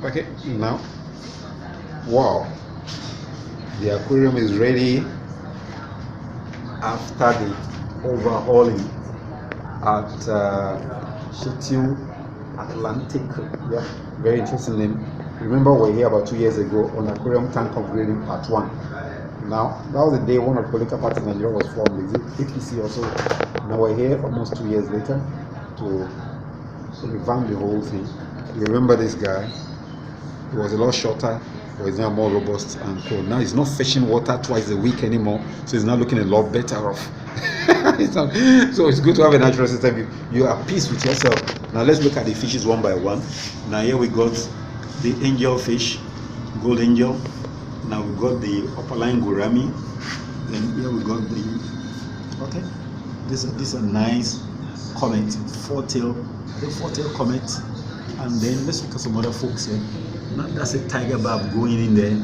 Okay, now, wow, the aquarium is ready after the overhauling at Shittu Atlantic. Yeah, very interesting name. Remember, we were here about 2 years ago on aquarium tank upgrading part 1. Now, that was the day one of Polika parts in Nigeria was formed. Is it APC also? Now we're here almost 2 years later to revamp the whole thing. You remember this guy? He was a lot shorter, but he's now more robust and cool. Now he's not fishing water twice a week anymore, so he's now looking a lot better off. So it's good to have a natural system. You are at peace with yourself. Now let's look at the fishes one by one. Now here we got the angel fish, gold angel. Now we got the upper line gourami. Then here we got the, okay, this is a nice comet, four-tail comet. And then let's look at some other folks here. Now that's a tiger barb going in there.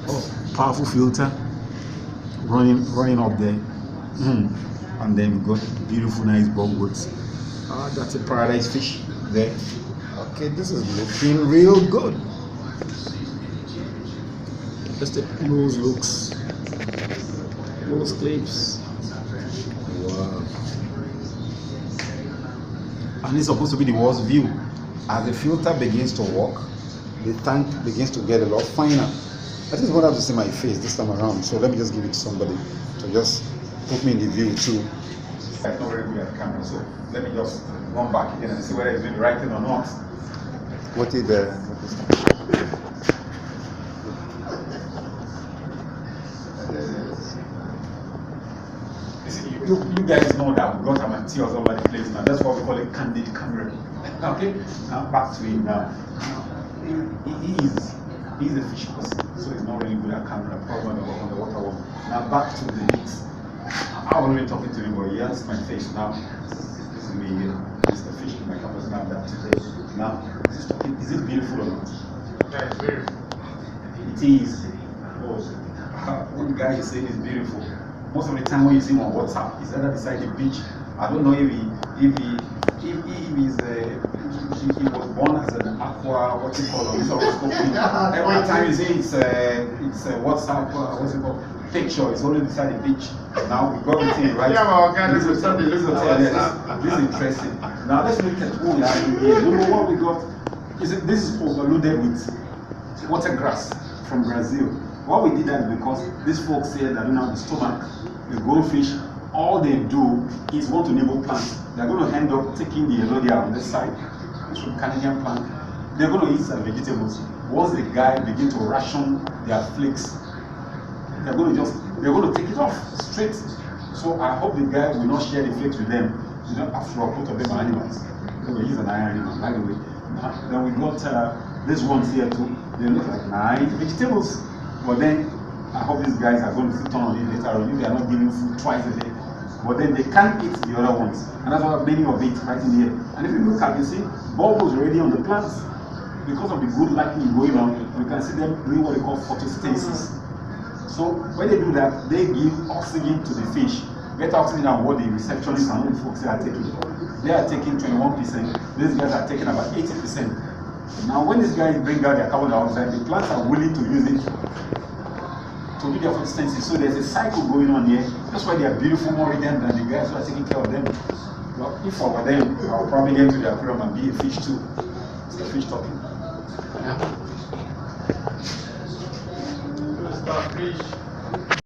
Oh, powerful filter running up there. And then we got beautiful nice bongwoods. That's a paradise fish there. Okay, this is looking real good. Let's take close looks, close clips. Wow. And it's supposed to be the worst view. As the filter begins to work, the tank begins to get a lot finer. I just want to see my face this time around, so let me just give it to somebody to just put me in the view too. I'm not very good at the camera, so let me just run back again and see whether it's doing the right thing or not. What is the... You guys know that we've got amateurs all over the place now. That's why we call it candid camera. Okay? Now back to him now. He's a fish person, so he's not really good at camera, probably on the water one. Now back to the mix. I wasn't really talking to him, but he has my face now. This is me here. Mr. Fish, my camera's not that today. Now, is it beautiful or not? Yeah, it's beautiful. It is. Oh, one guy is saying it's beautiful. Most of the time when you see him on WhatsApp, he's either beside the beach. I don't know if he was born as an aqua, what's it called? Every time you see it's a WhatsApp, what's it called? Picture, it's always beside the beach. Now we got the thing right. This is interesting. Now let's look at what we have here. Number one, we got this is overloaded with watergrass from Brazil. What we did that is because these folks here that don't have the stomach, the goldfish, all they do is want to nibble plants. They're going to end up taking the elodia on this side, it's from Canadian plant. They're going to eat some vegetables. Once the guy begins to ration their flakes, they're going to take it off straight. So I hope the guy will not share the flakes with them. You know, after all, both of them are animals. So he's an animal, by the way. Then we got these ones here too. They look like nice vegetables. But then I hope these guys are going to turn on it later on. If they are not giving food twice a day. But then they can't eat the other ones. And that's why many of it right in here. And if you look at, you see, bulbs already on the plants. Because of the good lighting going on, you can see them doing what they call photosynthesis. So when they do that, they give oxygen to the fish. Better oxygen than what the receptionists and all the folks are taking. They are taking 21%. These guys are taking about 80%. Now when these guys bring out their carbon dioxide, the plants are willing to use it to do their photosynthesis. So there's a cycle going on here. That's why they are beautiful, more radiant than the guys who are taking care of them. Well, if I were them, I'll probably get to the aquarium and be a fish too. It's the fish talking. Yeah. Fish.